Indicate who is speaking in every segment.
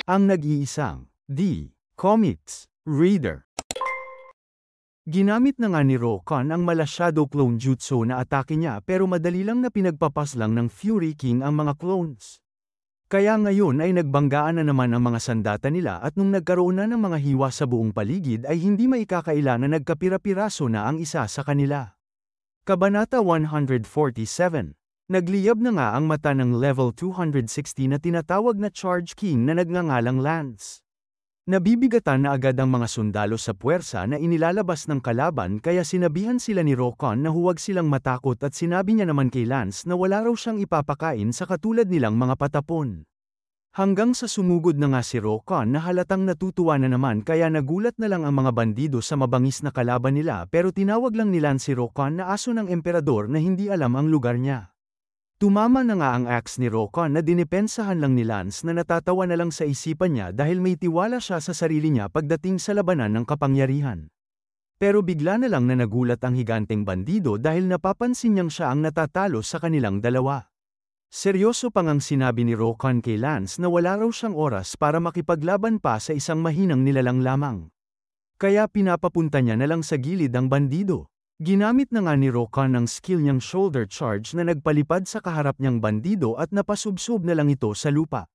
Speaker 1: Ang nag-iisang Comics Reader. Ginamit na nga ni Rokon ang mala Shadow Clone Jutsu na atake niya pero madali lang na pinagpapas lang ng Fury King ang mga clones. Kaya ngayon ay nagbanggaan na naman ang mga sandata nila at nung nagkaroon na ng mga hiwa sa buong paligid ay hindi maikakaila na nagkapira-piraso na ang isa sa kanila. Kabanata 147. Nagliyab na nga ang mata ng level 260 na tinatawag na Charge King na nagngangalang Lance. Nabibigatan na agad ang mga sundalo sa puwersa na inilalabas ng kalaban kaya sinabihan sila ni Rokon na huwag silang matakot at sinabi niya naman kay Lance na wala raw siyang ipapakain sa katulad nilang mga patapon. Hanggang sa sumugod na nga si Rokon na halatang natutuwa na naman kaya nagulat na lang ang mga bandido sa mabangis na kalaban nila pero tinawag lang ni Lance si Rokon na aso ng emperador na hindi alam ang lugar niya. Tumama na nga ang axe ni Rokon na dinipensahan lang ni Lance na natatawa na lang sa isipan niya dahil may tiwala siya sa sarili niya pagdating sa labanan ng kapangyarihan. Pero bigla na lang na nagulat ang higanteng bandido dahil napapansin niyang siya ang natatalo sa kanilang dalawa. Seryoso pang ang sinabi ni Rokon kay Lance na wala raw siyang oras para makipaglaban pa sa isang mahinang nilalang lamang. Kaya pinapapunta niya na lang sa gilid ang bandido. Ginamit na nga ni Rokon ang skill niyang shoulder charge na nagpalipad sa kaharap niyang bandido at napasubsob na lang ito sa lupa.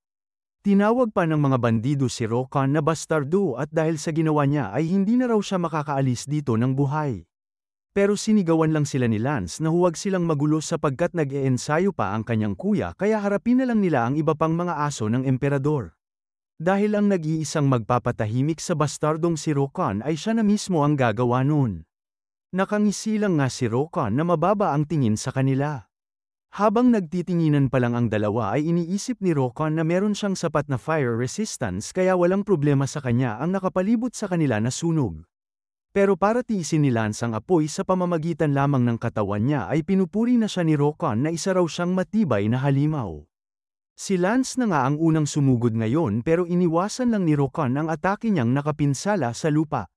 Speaker 1: Tinawag pa ng mga bandido si Rokon na bastardo at dahil sa ginawa niya ay hindi na raw siya makakaalis dito ng buhay. Pero sinigawan lang sila ni Lance na huwag silang magulo sapagkat nag-eensayo pa ang kanyang kuya kaya harapin na lang nila ang iba pang mga aso ng emperador. Dahil ang nag-iisang magpapatahimik sa bastardong si Rokon ay siya na mismo ang gagawa noon. Nakangisi lang nga si Rokon na mababa ang tingin sa kanila. Habang nagtitinginan pa lang ang dalawa ay iniisip ni Rokon na meron siyang sapat na fire resistance kaya walang problema sa kanya ang nakapalibot sa kanila na sunog. Pero para tiisin ni Lance ang apoy sa pamamagitan lamang ng katawan niya ay pinupuri na siya ni Rokon na isa raw siyang matibay na halimaw. Si Lance na nga ang unang sumugod ngayon pero iniwasan lang ni Rokon ang atake niyang nakapinsala sa lupa.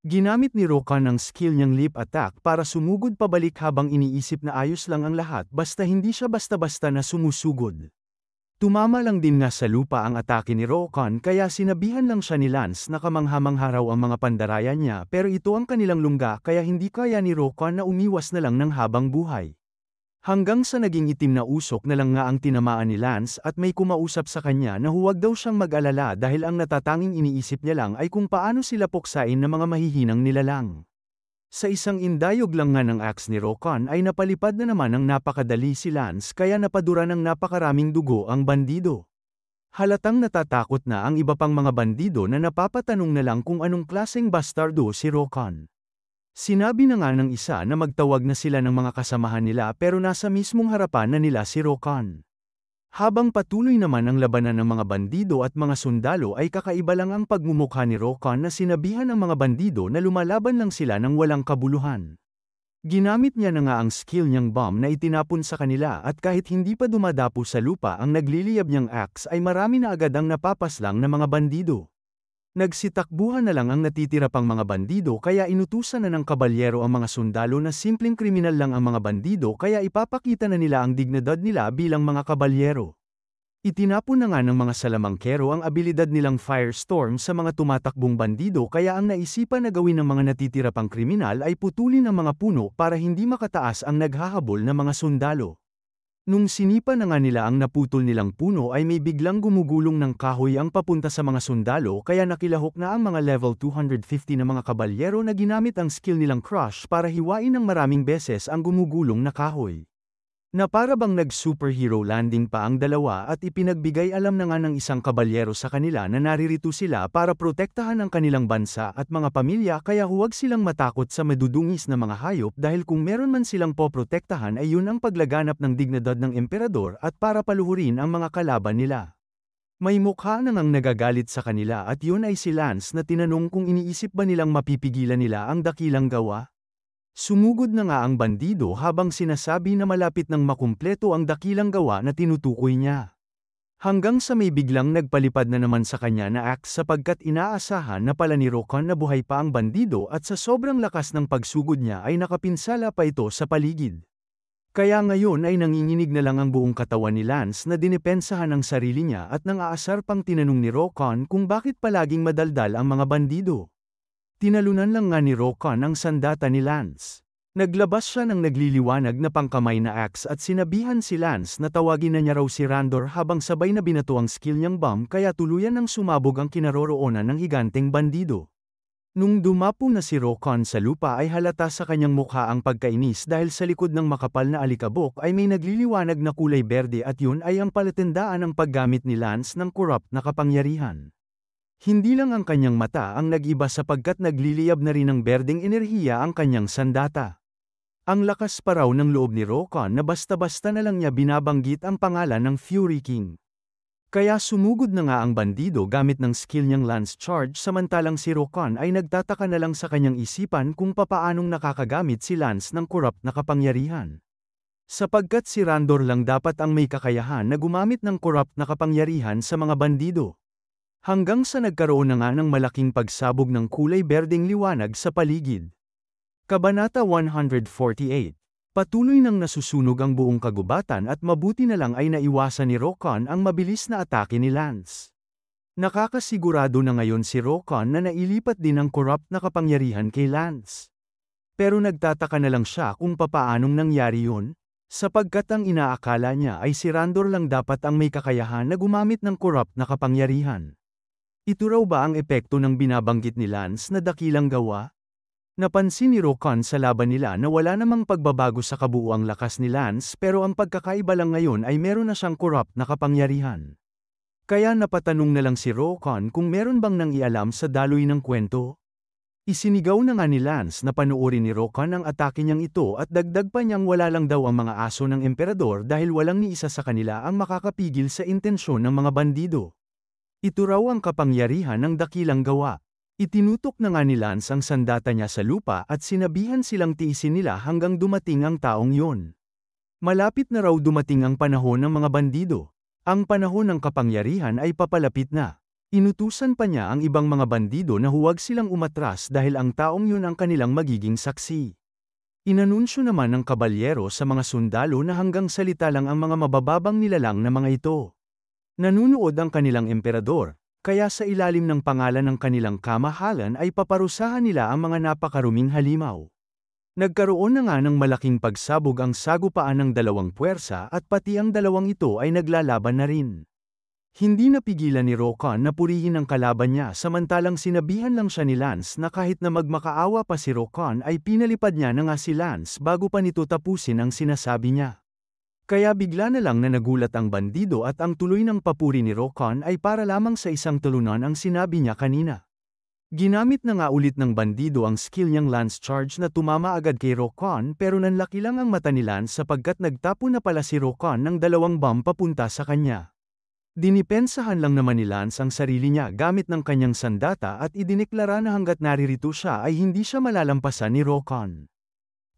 Speaker 1: Ginamit ni Rokon ang skill niyang leap attack para sumugod pabalik habang iniisip na ayos lang ang lahat basta hindi siya basta-basta na sumusugod. Tumama lang din nga sa lupa ang atake ni Rokon kaya sinabihan lang siya ni Lance na kamangha-mangha raw ang mga pandarayan niya pero ito ang kanilang lungga kaya hindi kaya ni Rokon na umiwas na lang ng habang buhay. Hanggang sa naging itim na usok na lang nga ang tinamaan ni Lance at may kumausap sa kanya na huwag daw siyang mag-alala dahil ang natatanging iniisip niya lang ay kung paano sila puksain ng mga mahihinang nilalang. Sa isang indayog lang nga ng axe ni Rokon ay napalipad na naman ng napakadali si Lance kaya napadura ng napakaraming dugo ang bandido. Halatang natatakot na ang iba pang mga bandido na napapatanong na lang kung anong klaseng bastardo si Rokon. Sinabi na nga ng isa na magtawag na sila ng mga kasamahan nila pero nasa mismong harapan na nila si Rokon. Habang patuloy naman ang labanan ng mga bandido at mga sundalo ay kakaiba lang ang pagmumukha ni Rokon na sinabihan ng mga bandido na lumalaban lang sila ng walang kabuluhan. Ginamit niya na nga ang skill niyang bomb na itinapon sa kanila at kahit hindi pa dumadapo sa lupa ang nagliliyab niyang axe ay marami na agad ang napapaslang na mga bandido. Nagsitakbuhan na lang ang natitira pang mga bandido kaya inutusan na ng kabalyero ang mga sundalo na simpleng kriminal lang ang mga bandido kaya ipapakita na nila ang dignidad nila bilang mga kabalyero. Itinapon na nga ng mga salamangkero ang abilidad nilang firestorm sa mga tumatakbong bandido kaya ang naisipan na gawin ng mga natitira pang kriminal ay putulin ang mga puno para hindi makataas ang naghahabol na mga sundalo. Nung sinipa na nga nila ang naputol nilang puno ay may biglang gumugulong ng kahoy ang papunta sa mga sundalo kaya nakilahok na ang mga level 250 na mga kabalyero na ginamit ang skill nilang crush para hiwain ng maraming beses ang gumugulong na kahoy. Na para bang nag-superhero landing pa ang dalawa at ipinagbigay alam na nga ng isang kabalyero sa kanila na naririto sila para protektahan ang kanilang bansa at mga pamilya kaya huwag silang matakot sa madudungis na mga hayop dahil kung meron man silang poprotektahan ay yun ang paglaganap ng dignidad ng emperador at para paluhurin ang mga kalaban nila. May mukha nang ang nagagalit sa kanila at yun ay si Lance na tinanong kung iniisip ba nilang mapipigilan nila ang dakilang gawa. Sumugod na nga ang bandido habang sinasabi na malapit nang makumpleto ang dakilang gawa na tinutukoy niya. Hanggang sa may biglang nagpalipad na naman sa kanya na axe sapagkat inaasahan na pala ni Rokon na buhay pa ang bandido at sa sobrang lakas ng pagsugod niya ay nakapinsala pa ito sa paligid. Kaya ngayon ay nanginginig na lang ang buong katawan ni Lance na dinepensahan ang sarili niya at nang aasar pang tinanong ni Rokon kung bakit palaging madaldal ang mga bandido. Tinalunan lang nga ni Rokon ang sandata ni Lance. Naglabas siya ng nagliliwanag na pangkamay na axe at sinabihan si Lance na tawagin na niya raw si Randor habang sabay na binato ang skill niyang bomb kaya tuluyan ng sumabog ang kinaroroonan ng higanteng bandido. Nung dumapo na si Rokon sa lupa ay halata sa kanyang mukha ang pagkainis dahil sa likod ng makapal na alikabok ay may nagliliwanag na kulay berde at yun ay ang palatandaan ng paggamit ni Lance ng corrupt na kapangyarihan. Hindi lang ang kanyang mata ang nag-iba sapagkat nagliliyab na rin ng berdeng enerhiya ang kanyang sandata. Ang lakas pa raw ng loob ni Rokon na basta-basta na lang niya binabanggit ang pangalan ng Fury King. Kaya sumugod na nga ang bandido gamit ng skill niyang lance charge samantalang si Rokon ay nagtataka na lang sa kanyang isipan kung papaanong nakakagamit si Lance ng corrupt na kapangyarihan. Sapagkat si Randor lang dapat ang may kakayahan na gumamit ng corrupt na kapangyarihan sa mga bandido. Hanggang sa nagkaroon na nga ng malaking pagsabog ng kulay berdeng liwanag sa paligid. Kabanata 148. Patuloy nang nasusunog ang buong kagubatan at mabuti na lang ay naiwasan ni Rokon ang mabilis na atake ni Lance. Nakakasigurado na ngayon si Rokon na nailipat din ang corrupt na kapangyarihan kay Lance. Pero nagtataka na lang siya kung papaanong nangyari yun, sapagkat ang inaakala niya ay si Randor lang dapat ang may kakayahan na gumamit ng corrupt na kapangyarihan. Ito raw ba ang epekto ng binabanggit ni Lance na dakilang gawa? Napansin ni Rokon sa laban nila na wala namang pagbabago sa kabuuang lakas ni Lance pero ang pagkakaiba lang ngayon ay meron na siyang corrupt na kapangyarihan. Kaya napatanong na lang si Rokon kung meron bang nang ialam sa daloy ng kwento. Isinigaw na nga ni Lance na panuorin ni Rokon ang atake niyang ito at dagdag pa niyang wala lang daw ang mga aso ng emperador dahil walang ni isa sa kanila ang makakapigil sa intensyon ng mga bandido. Ito raw ang kapangyarihan ng dakilang gawa. Itinutok na nga ni Lance ang sandata niya sa lupa at sinabihan silang tiisin nila hanggang dumating ang taong yun. Malapit na raw dumating ang panahon ng mga bandido. Ang panahon ng kapangyarihan ay papalapit na. Inutusan pa niya ang ibang mga bandido na huwag silang umatras dahil ang taong yun ang kanilang magiging saksi. Inanunsyo naman ng kabalyero sa mga sundalo na hanggang salita lang ang mga mabababang nilalang na mga ito. Nanunood ang kanilang emperador. Kaya sa ilalim ng pangalan ng kanilang kamahalan ay paparusahan nila ang mga napakaruming halimaw. Nagkaroon na nga ng malaking pagsabog ang sagupaan ng dalawang puwersa at pati ang dalawang ito ay naglalaban na rin. Hindi napigilan ni Rokon na purihin ang kalaban niya samantalang sinabihan lang siya ni Lance na kahit na magmakaawa pa si Rokon ay pinalipad niya na nga si Lance bago pa nito tapusin ang sinasabi niya. Kaya bigla na lang na nagulat ang bandido at ang tuloy ng papuri ni Rokon ay para lamang sa isang tulunan ang sinabi niya kanina. Ginamit na nga ulit ng bandido ang skill niyang lance charge na tumama agad kay Rokon pero nanlaki lang ang mata ni Lance sapagkat nagtapo na pala si Rokon ng dalawang bomb papunta sa kanya. Dinipensahan lang naman ni Lance ang sarili niya gamit ng kanyang sandata at idineklara na hanggat naririto siya ay hindi siya malalampasan ni Rokon.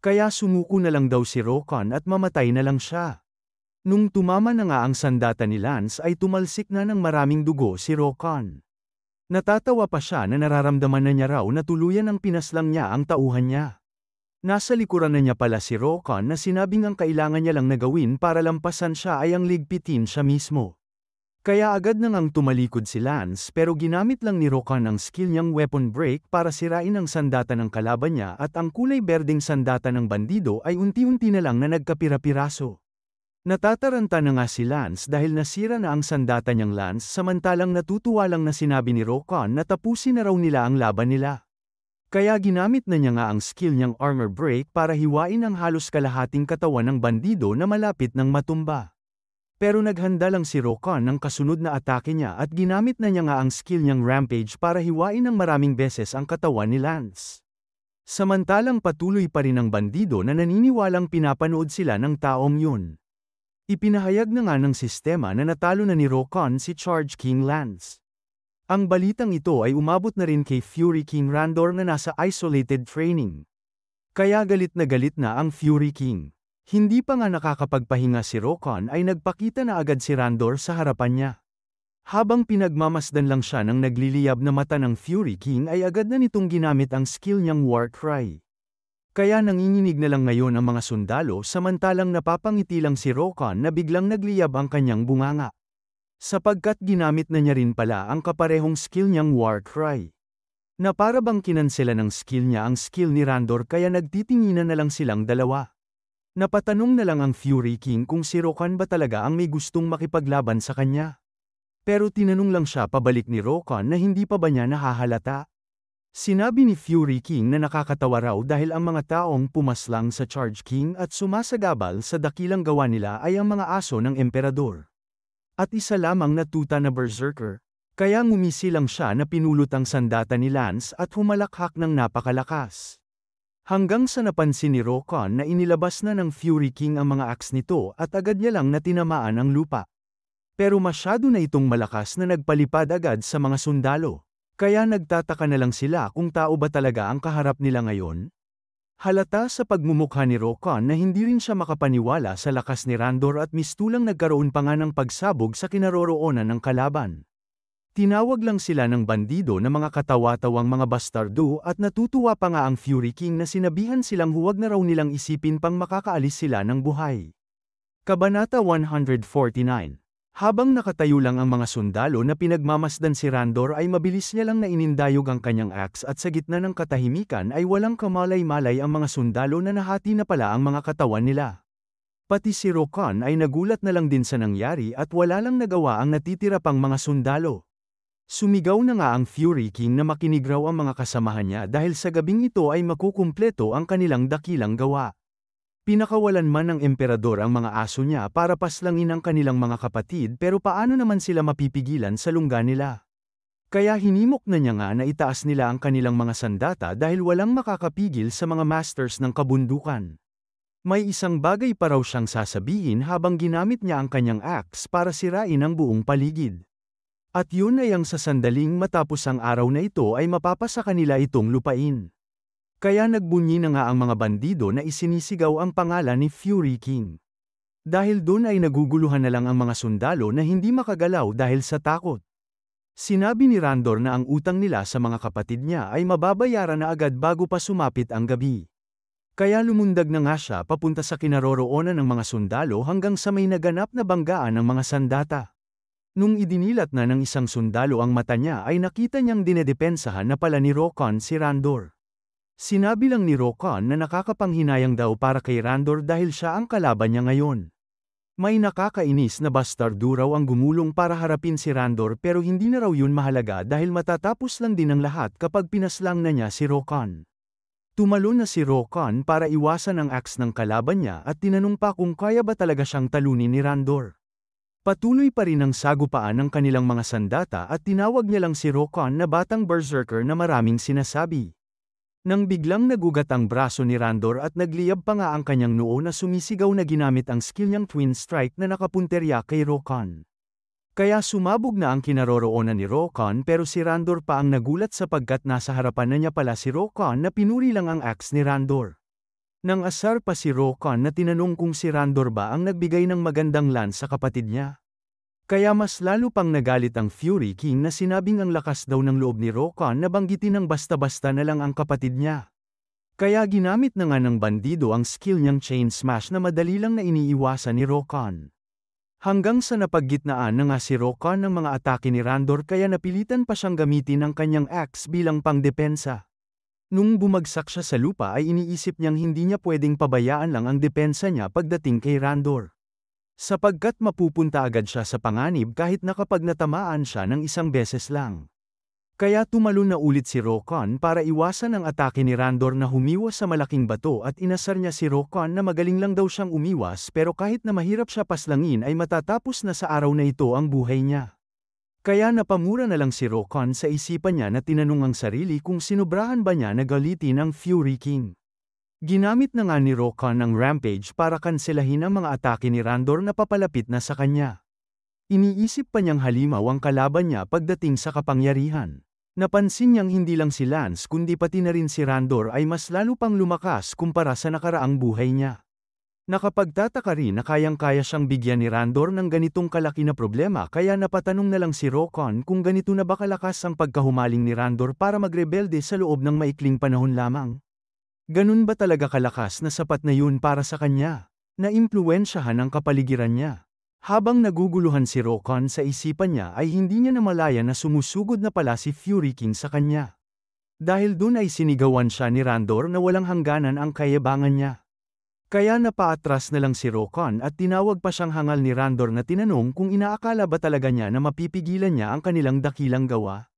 Speaker 1: Kaya sumuko na lang daw si Rokon at mamatay na lang siya. Nung tumama na nga ang sandata ni Lance ay tumalsik na ng maraming dugo si Rokon. Natatawa pa siya na nararamdaman na niya raw na tuluyan ang pinaslang niya ang tauhan niya. Nasa likuran na niya pala si Rokon na sinabing ang kailangan niya lang na gawin para lampasan siya ay ang ligpitin siya mismo. Kaya agad na ngang tumalikod si Lance pero ginamit lang ni Rokon ang skill niyang weapon break para sirain ang sandata ng kalaban niya at ang kulay berdeng sandata ng bandido ay unti-unti na lang na nagkapira-piraso. Natataranta na nga si Lance dahil nasira na ang sandata niyang lance samantalang natutuwa lang na sinabi ni Rokon na tapusin na raw nila ang laban nila. Kaya ginamit na niya nga ang skill niyang armor break para hiwain ang halos kalahating katawan ng bandido na malapit ng matumba. Pero naghanda lang si Rokon ng kasunod na atake niya at ginamit na niya nga ang skill niyang rampage para hiwain ng maraming beses ang katawan ni Lance. Samantalang patuloy pa rin ang bandido na naniniwalang pinapanood sila ng taong yun. Ipinahayag na nga ng sistema na natalo na ni Rokon si Charge King Lance. Ang balitang ito ay umabot na rin kay Fury King Randor na nasa isolated training. Kaya galit na ang Fury King. Hindi pa nga nakakapagpahinga si Rokon ay nagpakita na agad si Randor sa harapan niya. Habang pinagmamasdan lang siya ng nagliliyab na mata ng Fury King ay agad na nitong ginamit ang skill niyang War Cry. Kaya nanginginig na lang ngayon ang mga sundalo samantalang napapangiti lang si Rokan na biglang nagliyab ang kanyang bunganga. Sapagkat ginamit na niya rin pala ang kaparehong skill niyang War Cry. Na para bang kinansela ng skill niya ang skill ni Randor kaya nagtitinginan na lang silang dalawa. Napatanong na lang ang Fury King kung si Rokan ba talaga ang may gustong makipaglaban sa kanya. Pero tinanong lang siya pabalik ni Rokan na hindi pa ba niya nahahalata. Sinabi ni Fury King na nakakatawa raw dahil ang mga taong pumaslang sa Charge King at sumasagabal sa dakilang gawa nila ay ang mga aso ng emperador. At isa lamang na tuta na berserker, kaya ngumisi lang siya na pinulot ang sandata ni Lance at humalakhak ng napakalakas. Hanggang sa napansin ni Rokan na inilabas na ng Fury King ang mga axe nito at agad niya lang na tinamaan ang lupa. Pero masyado na itong malakas na nagpalipad agad sa mga sundalo. Kaya nagtataka na lang sila kung tao ba talaga ang kaharap nila ngayon? Halata sa pagmumukha ni Rokan na hindi rin siya makapaniwala sa lakas ni Randor at mistulang nagkaroon pa nga ng pagsabog sa kinaroroonan ng kalaban. Tinawag lang sila ng bandido na mga katawa-tawang mga bastardo at natutuwa pa nga ang Fury King na sinabihan silang huwag na raw nilang isipin pang makakaalis sila ng buhay. Kabanata 149. Habang nakatayo lang ang mga sundalo na pinagmamasdan si Randor ay mabilis niya lang na inindayog ang kanyang axe at sa gitna ng katahimikan ay walang kamalay-malay ang mga sundalo na nahati na pala ang mga katawan nila. Pati si Rokan ay nagulat na lang din sa nangyari at wala lang nagawa ang natitira pang mga sundalo. Sumigaw na nga ang Fury King na makinig raw ang mga kasamahan niya dahil sa gabing ito ay makukumpleto ang kanilang dakilang gawa. Pinakawalan man ng emperador ang mga aso niya para paslangin ang kanilang mga kapatid pero paano naman sila mapipigilan sa lungga nila? Kaya hinimok na niya nga na itaas nila ang kanilang mga sandata dahil walang makakapigil sa mga masters ng kabundukan. May isang bagay pa raw siyang sasabihin habang ginamit niya ang kanyang axe para sirain ang buong paligid. At yun ay ang sa sandaling matapos ang araw na ito ay mapapasa kanila itong lupain. Kaya nagbunyi na nga ang mga bandido na isinisigaw ang pangalan ni Fury King. Dahil doon ay naguguluhan na lang ang mga sundalo na hindi makagalaw dahil sa takot. Sinabi ni Randor na ang utang nila sa mga kapatid niya ay mababayaran na agad bago pa sumapit ang gabi. Kaya lumundag na nga siya papunta sa kinaroroonan ng mga sundalo hanggang sa may naganap na banggaan ng mga sandata. Nung idinilat na ng isang sundalo ang mata niya ay nakita niyang dinedepensahan na pala ni Rokan si Randor. Sinabi lang ni Rokan na nakakapanghinayang daw para kay Randor dahil siya ang kalaban niya ngayon. May nakakainis na bastardo raw ang gumulong para harapin si Randor pero hindi na raw yun mahalaga dahil matatapos lang din ang lahat kapag pinaslang na niya si Rokan. Tumalon na si Rokan para iwasan ang axe ng kalaban niya at tinanong pa kung kaya ba talaga siyang talunin ni Randor. Patuloy pa rin ang sagupaan ng kanilang mga sandata at tinawag niya lang si Rokan na batang berserker na maraming sinasabi. Nang biglang nagugat ang braso ni Randor at nagliyab pa nga ang kanyang noo na sumisigaw na ginamit ang skill niyang Twin Strike na nakapunterya kay Rokan. Kaya sumabog na ang kinaroroonan ni Rokan pero si Randor pa ang nagulat sapagkat nasa harapan na niya pala si Rokan na pinuri lang ang axe ni Randor. Nang asar pa si Rokan na tinanong kung si Randor ba ang nagbigay ng magandang lance sa kapatid niya. Kaya mas lalo pang nagalit ang Fury King na sinabing ang lakas daw ng loob ni Rokan na banggitin ng basta-basta na lang ang kapatid niya. Kaya ginamit na nga ng bandido ang skill niyang Chain Smash na madali lang na iniiwasan ni Rokan. Hanggang sa napaggitnaan na nga si Rokan ng mga atake ni Randor kaya napilitan pa siyang gamitin ang kanyang axe bilang pangdepensa. Nung bumagsak siya sa lupa ay iniisip niyang hindi niya pwedeng pabayaan lang ang depensa niya pagdating kay Randor. Sapagkat mapupunta agad siya sa panganib kahit na kapag natamaan siya ng isang beses lang. Kaya tumalon na ulit si Rokan para iwasan ang atake ni Randor na humiwas sa malaking bato at inasar niya si Rokan na magaling lang daw siyang umiwas pero kahit na mahirap siya paslangin ay matatapos na sa araw na ito ang buhay niya. Kaya napamura na lang si Rokan sa isipan niya na tinanong ang sarili kung sinubrahan ba niya na galitin ang Fury King. Ginamit na nga ni Rokan ang Rampage para kanselahin ang mga atake ni Randor na papalapit na sa kanya. Iniisip pa niyang halimaw ang kalaban niya pagdating sa kapangyarihan. Napansin niyang hindi lang si Lance kundi pati na rin si Randor ay mas lalo pang lumakas kumpara sa nakaraang buhay niya. Nakapagtataka rin na kayang-kaya siyang bigyan ni Randor ng ganitong kalaki na problema kaya napatanong na lang si Rokan kung ganito na ba kalakas ang pagkahumaling ni Randor para magrebelde sa loob ng maikling panahon lamang. Ganun ba talaga kalakas na sapat na yun para sa kanya? Naimpluwensyahan ang kapaligiran niya. Habang naguguluhan si Rokon sa isipan niya ay hindi niya namalaya na sumusugod na pala si Fury King sa kanya. Dahil dun ay sinigawan siya ni Randor na walang hangganan ang kayabangan niya. Kaya napaatras na lang si Rokon at tinawag pa siyang hangal ni Randor na tinanong kung inaakala ba talaga niya na mapipigilan niya ang kanilang dakilang gawa.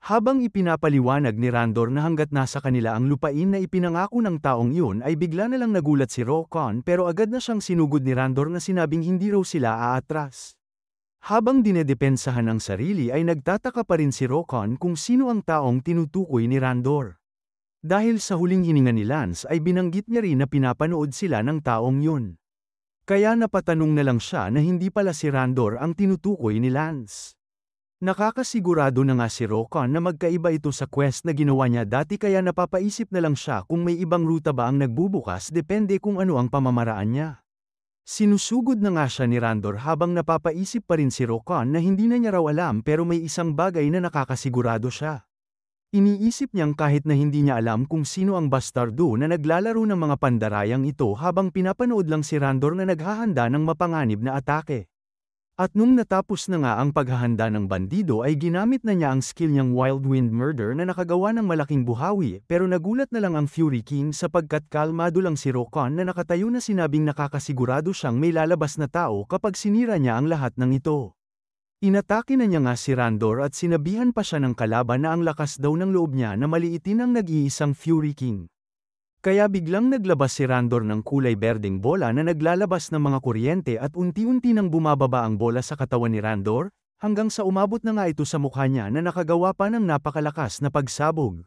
Speaker 1: Habang ipinapaliwanag ni Randor na hanggat nasa kanila ang lupain na ipinangako ng taong iyon ay bigla na lang nagulat si Rokon pero agad na siyang sinugod ni Randor na sinabing hindi raw sila aatras. Habang dinedepensahan ang sarili ay nagtataka pa rin si Rokon kung sino ang taong tinutukoy ni Randor. Dahil sa huling hininga ni Lance ay binanggit niya rin na pinapanood sila ng taong yun. Kaya napatanong na lang siya na hindi pala si Randor ang tinutukoy ni Lance. Nakakasigurado na nga si Rokon na magkaiba ito sa quest na ginawa niya dati kaya napapaisip na lang siya kung may ibang ruta ba ang nagbubukas depende kung ano ang pamamaraan niya. Sinusugod na nga siya ni Randor habang napapaisip pa rin si Rokon na hindi na niya raw alam pero may isang bagay na nakakasigurado siya. Iniisip niyang kahit na hindi niya alam kung sino ang bastardo na naglalaro ng mga pandarayang ito habang pinapanood lang si Randor na naghahanda ng mapanganib na atake. At nung natapos na nga ang paghahanda ng bandido ay ginamit na niya ang skill niyang Wild Wind Murder na nakagawa ng malaking buhawi pero nagulat na lang ang Fury King sapagkat kalmado lang si Rokon na nakatayo na sinabing nakakasigurado siyang may lalabas na tao kapag sinira niya ang lahat ng ito. Inatake na niya nga si Randor at sinabihan pa siya ng kalaban na ang lakas daw ng loob niya na maliitin ang nag-iisang Fury King. Kaya biglang naglabas si Randor ng kulay berdeng bola na naglalabas ng mga kuryente at unti-unti nang bumababa ang bola sa katawan ni Randor, hanggang sa umabot na nga ito sa mukha niya na nakagawa pa ng napakalakas na pagsabog.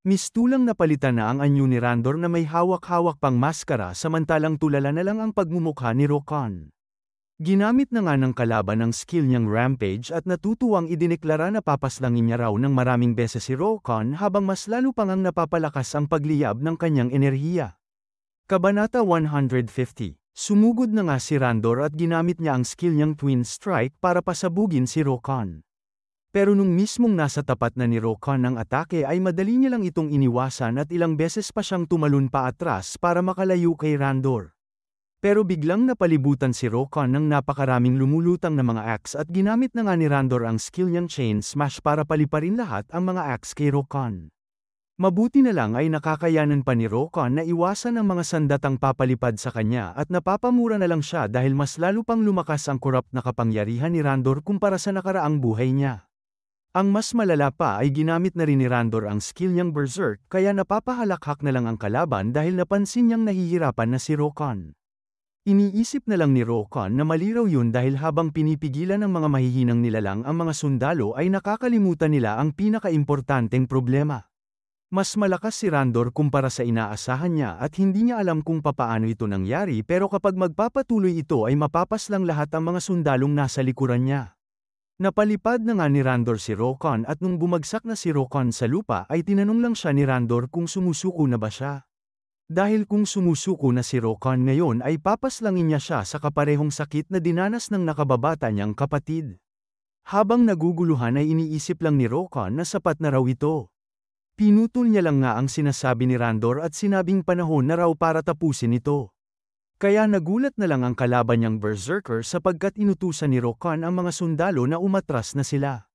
Speaker 1: Mistulang napalitan na ang anyo ni Randor na may hawak-hawak pang maskara samantalang tulala na lang ang pagmumukha ni Rokon. Ginamit na nga ng kalaban ang skill niyang Rampage at natutuwang idineklara na papaslangin niya raw ng maraming beses si Rokon habang mas lalo pang ang napapalakas ang pagliyab ng kanyang enerhiya. Kabanata 150. Sumugod na nga si Randor at ginamit niya ang skill niyang Twin Strike para pasabugin si Rokon. Pero nung mismong nasa tapat na ni Rokon ang atake ay madali niya lang itong iniwasan at ilang beses pa siyang tumalon pa atras para makalayo kay Randor. Pero biglang napalibutan si Rokon ng napakaraming lumulutang na mga axe at ginamit na nga ni Randor ang skill niyang Chain Smash para paliparin lahat ang mga axe kay Rokon. Mabuti na lang ay nakakayanan pa ni Rokon na iwasan ang mga sandatang papalipad sa kanya at napapamura na lang siya dahil mas lalo pang lumakas ang corrupt na kapangyarihan ni Randor kumpara sa nakaraang buhay niya. Ang mas malala pa ay ginamit na rin ni Randor ang skill niyang Berserk kaya napapahalakhak na lang ang kalaban dahil napansin niyang nahihirapan na si Rokon. Iniisip na lang ni Rokon na mali raw yun dahil habang pinipigilan ng mga mahihinang nilalang ang mga sundalo ay nakakalimutan nila ang pinakaimportanteng problema. Mas malakas si Randor kumpara sa inaasahan niya at hindi niya alam kung papaano ito nangyari pero kapag magpapatuloy ito ay mapapaslang lahat ang mga sundalong nasa likuran niya. Napalipad na nga ni Randor si Rokon at nung bumagsak na si Rokon sa lupa ay tinanong lang siya ni Randor kung sumusuko na ba siya. Dahil kung sumusuko na si Rokon ngayon ay papaslangin niya siya sa kaparehong sakit na dinanas ng nakababata niyang kapatid. Habang naguguluhan ay iniisip lang ni Rokon na sapat na raw ito. Pinutol niya lang nga ang sinasabi ni Randor at sinabing panahon na raw para tapusin ito. Kaya nagulat na lang ang kalaban niyang Berserker sapagkat inutusan ni Rokon ang mga sundalo na umatras na sila.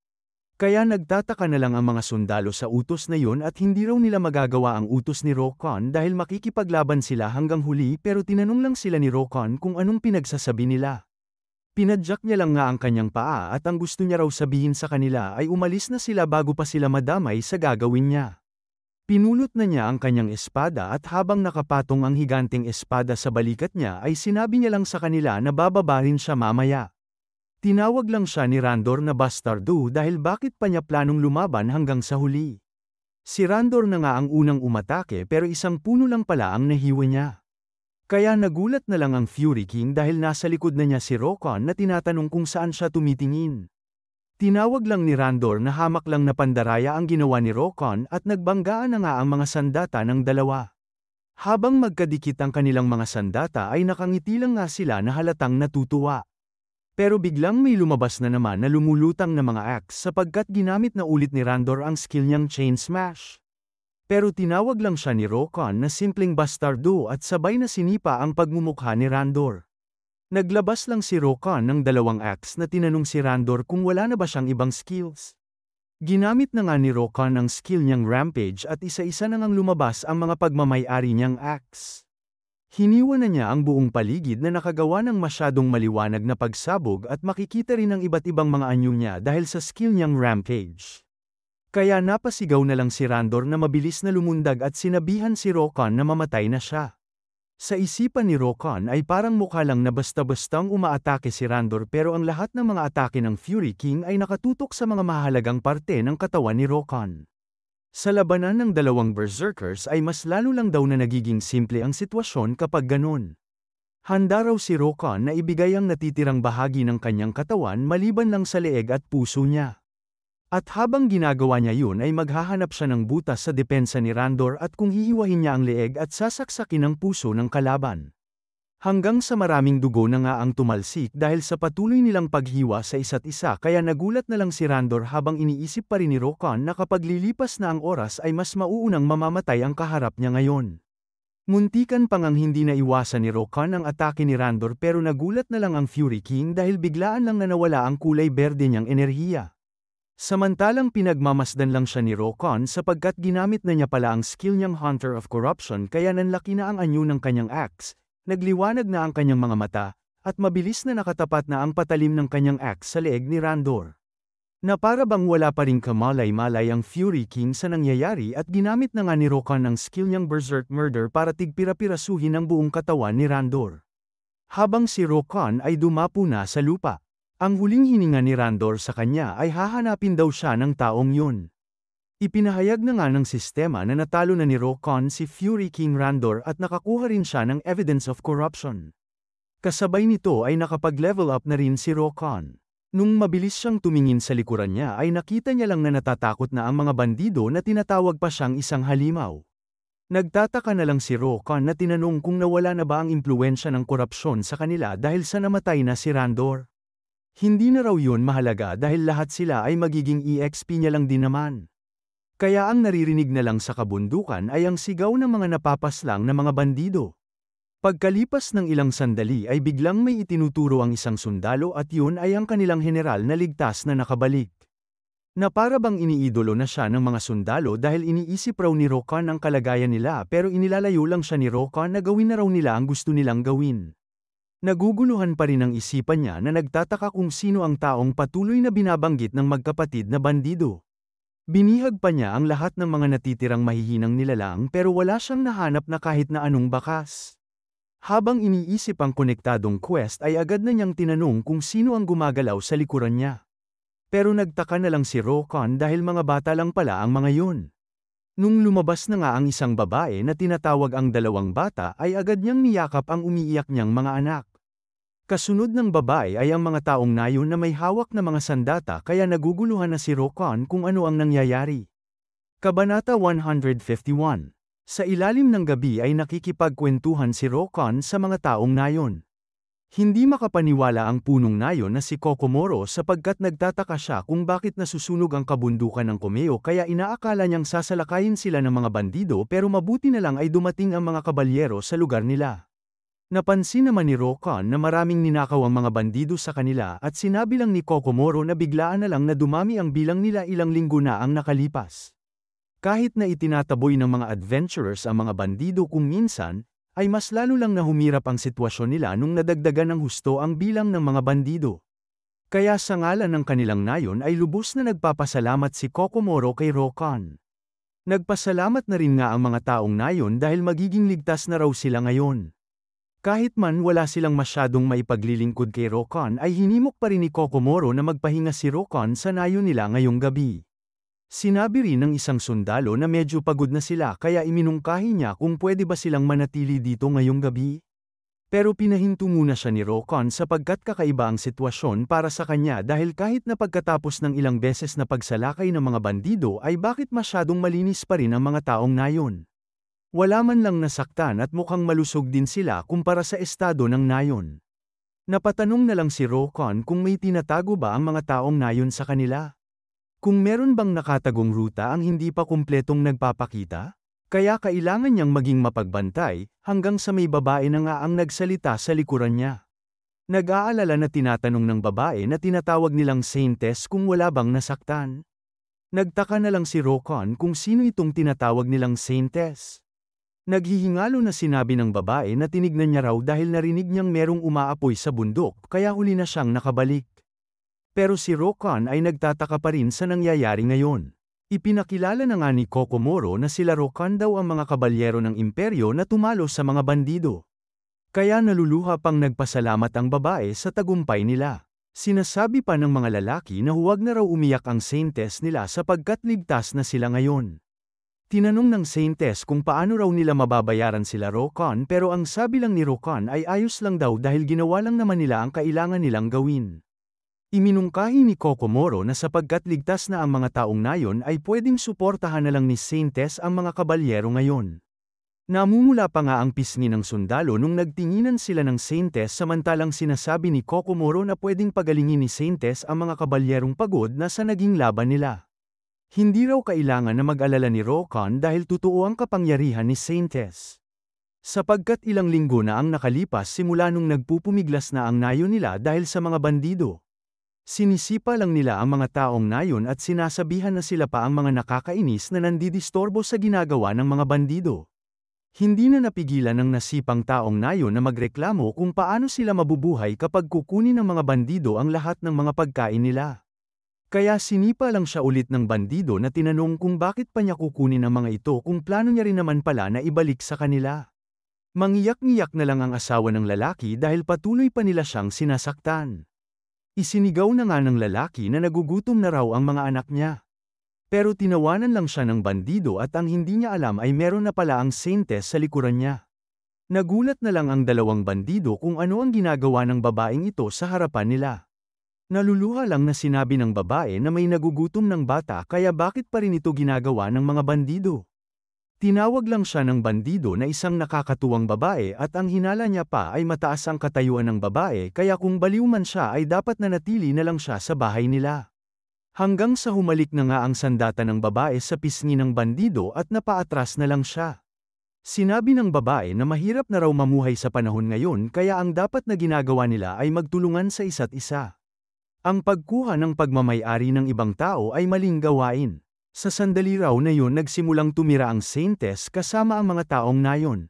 Speaker 1: Kaya nagtataka na lang ang mga sundalo sa utos na yun at hindi raw nila magagawa ang utos ni Rokon dahil makikipaglaban sila hanggang huli pero tinanong lang sila ni Rokon kung anong pinagsasabi nila. Pinadyak niya lang nga ang kanyang paa at ang gusto niya raw sabihin sa kanila ay umalis na sila bago pa sila madamay sa gagawin niya. Pinulot na niya ang kanyang espada at habang nakapatong ang higanteng espada sa balikat niya ay sinabi niya lang sa kanila na bababa rin siya mamaya. Tinawag lang siya ni Randor na bastardo dahil bakit pa niya planong lumaban hanggang sa huli. Si Randor na nga ang unang umatake pero isang puno lang pala ang nahiwa niya. Kaya nagulat na lang ang Fury King dahil nasa likod na niya si Rokon na tinatanong kung saan siya tumitingin. Tinawag lang ni Randor na hamak lang na pandaraya ang ginawa ni Rokon at nagbanggaan na nga ang mga sandata ng dalawa. Habang magkadikit ang kanilang mga sandata ay nakangiti lang nga sila na halatang natutuwa. Pero biglang may lumabas na naman na lumulutang na mga axe sapagkat ginamit na ulit ni Randor ang skill niyang Chain Smash. Pero tinawag lang siya ni Rokon na simpleng bastardo at sabay na sinipa ang pagmumukha ni Randor. Naglabas lang si Rokon ng 2 acts na tinanong si Randor kung wala na ba siyang ibang skills. Ginamit na nga ni Rokon ang skill niyang Rampage at isa-isa na ngang lumabas ang mga pagmamay-ari niyang acts. Hiniwa na niya ang buong paligid na nakagawa ng masyadong maliwanag na pagsabog at makikita rin ang iba't ibang mga anyo niya dahil sa skill niyang Rampage. Kaya napasigaw na lang si Randor na mabilis na lumundag at sinabihan si Rokon na mamatay na siya. Sa isipan ni Rokon ay parang mukha lang na basta-bastang umaatake si Randor pero ang lahat ng mga atake ng Fury King ay nakatutok sa mga mahalagang parte ng katawan ni Rokon. Sa labanan ng 2 berserkers ay mas lalo lang daw na nagiging simple ang sitwasyon kapag ganun. Handa raw si Rokon na ibigay ang natitirang bahagi ng kanyang katawan maliban lang sa leeg at puso niya. At habang ginagawa niya yun ay maghahanap siya ng butas sa depensa ni Randor at kung hihiwahin niya ang leeg at sasaksakin ang puso ng kalaban. Hanggang sa maraming dugo na nga ang tumalsik dahil sa patuloy nilang paghiwa sa isa't isa kaya nagulat na lang si Randor habang iniisip pa rin ni Rokon na kapag lilipas na ang oras ay mas mauunang mamamatay ang kaharap niya ngayon. Muntikan pang ang hindi naiwasan ni Rokon ang atake ni Randor pero nagulat na lang ang Fury King dahil biglaan lang na nawala ang kulay berde niyang enerhiya. Samantalang pinagmamasdan lang siya ni Rokon sapagkat ginamit na niya pala ang skill niyang Hunter of Corruption kaya nanlaki na ang anyo ng kanyang axe, nagliwanag na ang kanyang mga mata, at mabilis na nakatapat na ang patalim ng kanyang axe sa leeg ni Randor. Na para bang wala pa ring kamalay-malay ang Fury King sa nangyayari at ginamit na nga ni Rokon ang skill niyang Berserk Murder para tigpira-pirasuhin ang buong katawan ni Randor. Habang si Rokon ay dumapo na sa lupa. Ang huling hininga ni Randor sa kanya ay hahanapin daw siya ng taong yun. Ipinahayag na nga ng sistema na natalo na ni Rokon si Fury King Randor at nakakuha rin siya ng evidence of corruption. Kasabay nito ay nakapag-level up na rin si Rokon. Nung mabilis siyang tumingin sa likuran niya ay nakita niya lang na natatakot na ang mga bandido na tinatawag pa siyang isang halimaw. Nagtataka na lang si Rokon na tinanong kung nawala na ba ang impluwensya ng korupsyon sa kanila dahil sa namatay na si Randor. Hindi na raw yun mahalaga dahil lahat sila ay magiging EXP niya lang din naman. Kaya ang naririnig na lang sa kabundukan ay ang sigaw ng mga napapaslang na mga bandido. Pagkalipas ng ilang sandali ay biglang may itinuturo ang isang sundalo at yun ay ang kanilang general na ligtas na nakabalik. Na para bang iniidolo na siya ng mga sundalo dahil iniisip raw ni Rokon ang kalagayan nila pero inilalayo lang siya ni Rokon na gawin na raw nila ang gusto nilang gawin. Naguguluhan pa rin ang isipan niya na nagtataka kung sino ang taong patuloy na binabanggit ng magkapatid na bandido. Binihag pa niya ang lahat ng mga natitirang mahihinang nilalang pero wala siyang nahanap na kahit na anong bakas. Habang iniisip ang konektadong quest ay agad na niyang tinanong kung sino ang gumagalaw sa likuran niya. Pero nagtaka na lang si Rokon dahil mga bata lang pala ang mga yun. Nung lumabas na nga ang isang babae na tinatawag ang 2 bata ay agad niyang niyakap ang umiiyak niyang mga anak. Kasunod ng babae ay ang mga taong nayon na may hawak na mga sandata kaya naguguluhan na si Rokon kung ano ang nangyayari. Kabanata 151. Sa ilalim ng gabi ay nakikipagkwentuhan si Rokon sa mga taong nayon. Hindi makapaniwala ang punong nayon na si Kokomoro sapagkat nagtataka siya kung bakit nasusunog ang kabundukan ng Komeo kaya inaakala niyang sasalakayin sila ng mga bandido pero mabuti na lang ay dumating ang mga kabalyero sa lugar nila. Napansin naman ni Rokon na maraming ninakaw ang mga bandido sa kanila at sinabi lang ni Kokomoro na biglaan na lang na dumami ang bilang nila ilang linggo na ang nakalipas. Kahit na itinataboy ng mga adventurers ang mga bandido kung minsan, ay mas lalo lang na humirap ang sitwasyon nila nung nadagdagan ng husto ang bilang ng mga bandido. Kaya sa ngalan ng kanilang nayon ay lubos na nagpapasalamat si Kokomoro kay Rokon. Nagpasalamat na rin nga ang mga taong nayon dahil magiging ligtas na raw sila ngayon. Kahit man wala silang masyadong maipaglilingkod kay Rokon ay hinimok pa rin ni Kokomoro na magpahinga si Rokon sa nayon nila ngayong gabi. Sinabi rin ng isang sundalo na medyo pagod na sila kaya iminungkahi niya kung pwede ba silang manatili dito ngayong gabi. Pero pinahinto muna siya ni Rokon sapagkat kakaiba ang sitwasyon para sa kanya dahil kahit na pagkatapos ng ilang beses na pagsalakay ng mga bandido ay bakit masyadong malinis pa rin ang mga taong nayon. Wala man lang nasaktan at mukhang malusog din sila kumpara sa estado ng nayon. Napatanong na lang si Rokon kung may tinatago ba ang mga taong nayon sa kanila. Kung meron bang nakatagong ruta ang hindi pa kumpletong nagpapakita? Kaya kailangan niyang maging mapagbantay, hanggang sa may babae na nga ang nagsalita sa likuran niya. Nag-aalala na tinatanong ng babae na tinatawag nilang Saintess kung wala bang nasaktan. Nagtaka na lang si Rokon kung sino itong tinatawag nilang Saintess. Naghihingalo na sinabi ng babae na tinignan niya raw dahil narinig niyang merong umaapoy sa bundok kaya huli na siyang nakabalik. Pero si Rokon ay nagtataka pa rin sa nangyayari ngayon. Ipinakilala na nga ni Kokomoro na sila Rokon daw ang mga kabalyero ng imperyo na tumalo sa mga bandido. Kaya naluluha pang nagpasalamat ang babae sa tagumpay nila. Sinasabi pa ng mga lalaki na huwag na raw umiyak ang Saintess nila sapagkat ligtas na sila ngayon. Tinanong ng Saintess kung paano raw nila mababayaran sila Rokon pero ang sabi lang ni Rokon ay ayos lang daw dahil ginawa lang naman nila ang kailangan nilang gawin. Iminungkahi ni Kokomoro na sapagkat ligtas na ang mga taong nayon ay pwedeng suportahan na lang ni Saintess ang mga kabalyero ngayon. Namumula pa nga ang pisngi ng sundalo nung nagtinginan sila ng Saintess samantalang sinasabi ni Kokomoro na pwedeng pagalingin ni Saintess ang mga kabalyerong pagod na sa naging laban nila. Hindi raw kailangan na mag-alala ni Rokon dahil totoo ang kapangyarihan ni Saintess. Sapagkat ilang linggo na ang nakalipas simula nung nagpupumiglas na ang nayon nila dahil sa mga bandido. Sinisipa lang nila ang mga taong nayon at sinasabihan na sila pa ang mga nakakainis na nandidistorbo sa ginagawa ng mga bandido. Hindi na napigilan ng nasipang taong nayon na magreklamo kung paano sila mabubuhay kapag kukunin ng mga bandido ang lahat ng mga pagkain nila. Kaya sinipa lang siya ulit ng bandido na tinanong kung bakit pa niya kukunin ang mga ito kung plano niya rin naman pala na ibalik sa kanila. Mangiyak-ngiyak na lang ang asawa ng lalaki dahil patuloy pa nila siyang sinasaktan. Isinigaw na nga ng lalaki na nagugutom na raw ang mga anak niya. Pero tinawanan lang siya ng bandido at ang hindi niya alam ay meron na pala ang Saintess sa likuran niya. Nagulat na lang ang dalawang bandido kung ano ang ginagawa ng babaeng ito sa harapan nila. Naluluha lang na sinabi ng babae na may nagugutom ng bata kaya bakit pa rin ito ginagawa ng mga bandido. Tinawag lang siya ng bandido na isang nakakatuwang babae at ang hinala niya pa ay mataas ang katayuan ng babae kaya kung baliw man siya ay dapat nanatili na lang siya sa bahay nila. Hanggang sa humalik na nga ang sandata ng babae sa pisngi ng bandido at napaatras na lang siya. Sinabi ng babae na mahirap na raw mamuhay sa panahon ngayon kaya ang dapat na ginagawa nila ay magtulungan sa isa't isa. Ang pagkuha ng pagmamay-ari ng ibang tao ay maling gawain. Sa sandali raw na yun nagsimulang tumira ang Saintess kasama ang mga taong nayon.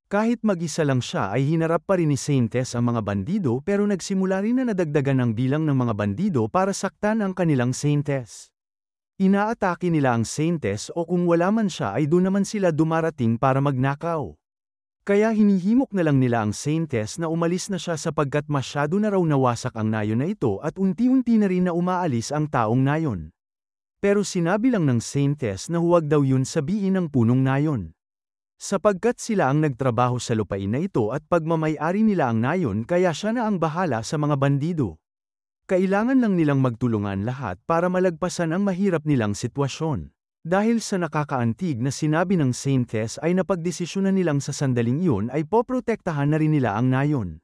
Speaker 1: Kahit mag-isa lang siya ay hinarap pa rin ni Saintess ang mga bandido pero nagsimula rin na nadagdagan ang bilang ng mga bandido para saktan ang kanilang Saintess. Inaatake nila ang Saintess o kung wala man siya ay doon naman sila dumarating para magnakaw. Kaya hinihimok na lang nila ang Saintess na umalis na siya sapagkat masyado na raw nawasak ang nayon na ito at unti-unti na rin na umaalis ang taong nayon. Pero sinabi lang ng Saintess na huwag daw yun sabihin ng punong nayon. Sapagkat sila ang nagtrabaho sa lupain na ito at pagmamay-ari nila ang nayon kaya siya na ang bahala sa mga bandido. Kailangan lang nilang magtulungan lahat para malagpasan ang mahirap nilang sitwasyon. Dahil sa nakakaantig na sinabi ng Saintess ay napagdesisyonan nilang sa sandaling iyon ay poprotektahan na rin nila ang nayon.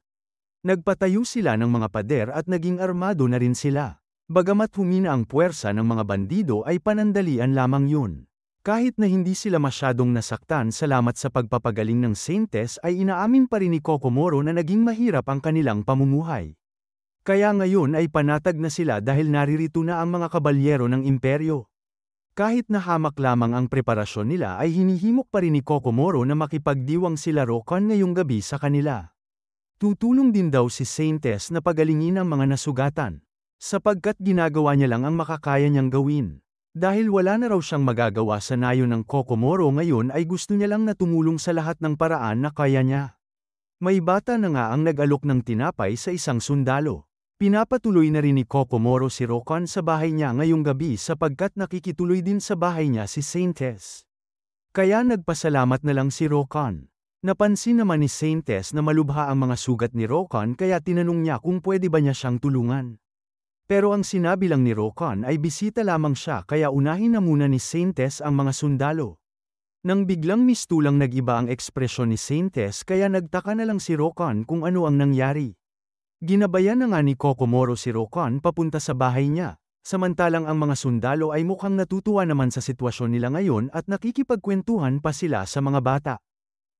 Speaker 1: Nagpatayo sila ng mga pader at naging armado na rin sila. Bagamat humina ang puwersa ng mga bandido ay panandalian lamang yun. Kahit na hindi sila masyadong nasaktan salamat sa pagpapagaling ng Saintess ay inaamin pa rin ni Kokomoro na naging mahirap ang kanilang pamumuhay. Kaya ngayon ay panatag na sila dahil naririto na ang mga kabalyero ng imperyo. Kahit na hamak lamang ang preparasyon nila ay hinihimok pa rin ni Kokomoro na makipagdiwang sila Rokon ngayong gabi sa kanila. Tutulong din daw si Saintess na pagalingin ang mga nasugatan. Sapagkat ginagawa niya lang ang makakaya niyang gawin. Dahil wala na raw siyang magagawa sa nayon ng Kokomoro ngayon ay gusto niya lang na tumulong sa lahat ng paraan na kaya niya. May bata na nga ang nag-alok ng tinapay sa isang sundalo. Pinapatuloy na rin ni Kokomoro si Rokon sa bahay niya ngayong gabi sapagkat nakikituloy din sa bahay niya si Saintess. Kaya nagpasalamat na lang si Rokon. Napansin naman ni Saintess na malubha ang mga sugat ni Rokon kaya tinanong niya kung pwede ba niya siyang tulungan. Pero ang sinabi lang ni Rokon ay bisita lamang siya kaya unahin na muna ni Saintess ang mga sundalo. Nang biglang mistulang nag-iba ang ekspresyon ni Saintess kaya nagtaka na lang si Rokon kung ano ang nangyari. Ginabayan na nga ni Kokomoro si Rokon papunta sa bahay niya. Samantalang ang mga sundalo ay mukhang natutuwa naman sa sitwasyon nila ngayon at nakikipagkwentuhan pa sila sa mga bata.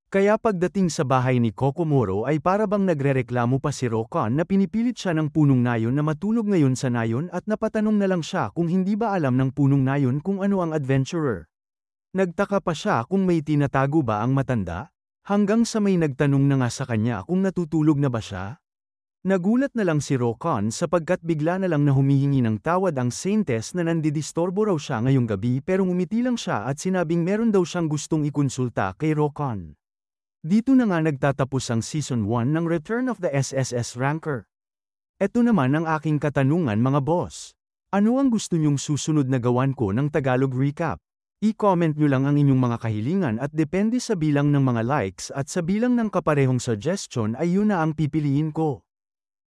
Speaker 1: Kaya pagdating sa bahay ni Kokomoro ay para bang nagrereklamo pa si Rokon na pinipilit siya ng punong nayon na matulog ngayon sa nayon at napatanong na lang siya kung hindi ba alam ng punong nayon kung ano ang adventurer. Nagtaka pa siya kung may tinatago ba ang matanda, hanggang sa may nagtanong na nga sa kanya kung natutulog na ba siya. Nagulat na lang si Rokon sapagkat bigla na lang na humihingi ng tawad ang Saintess na nandidistorbo raw siya ngayong gabi pero ngumiti lang siya at sinabing meron daw siyang gustong ikonsulta kay Rokon. Dito na nga nagtatapos ang Season 1 ng Return of the SSS Ranker. Eto naman ang aking katanungan mga boss. Ano ang gusto nyong susunod na gawan ko ng Tagalog recap? I-comment nyo lang ang inyong mga kahilingan at depende sa bilang ng mga likes at sa bilang ng kaparehong suggestion ay yun na ang pipiliin ko.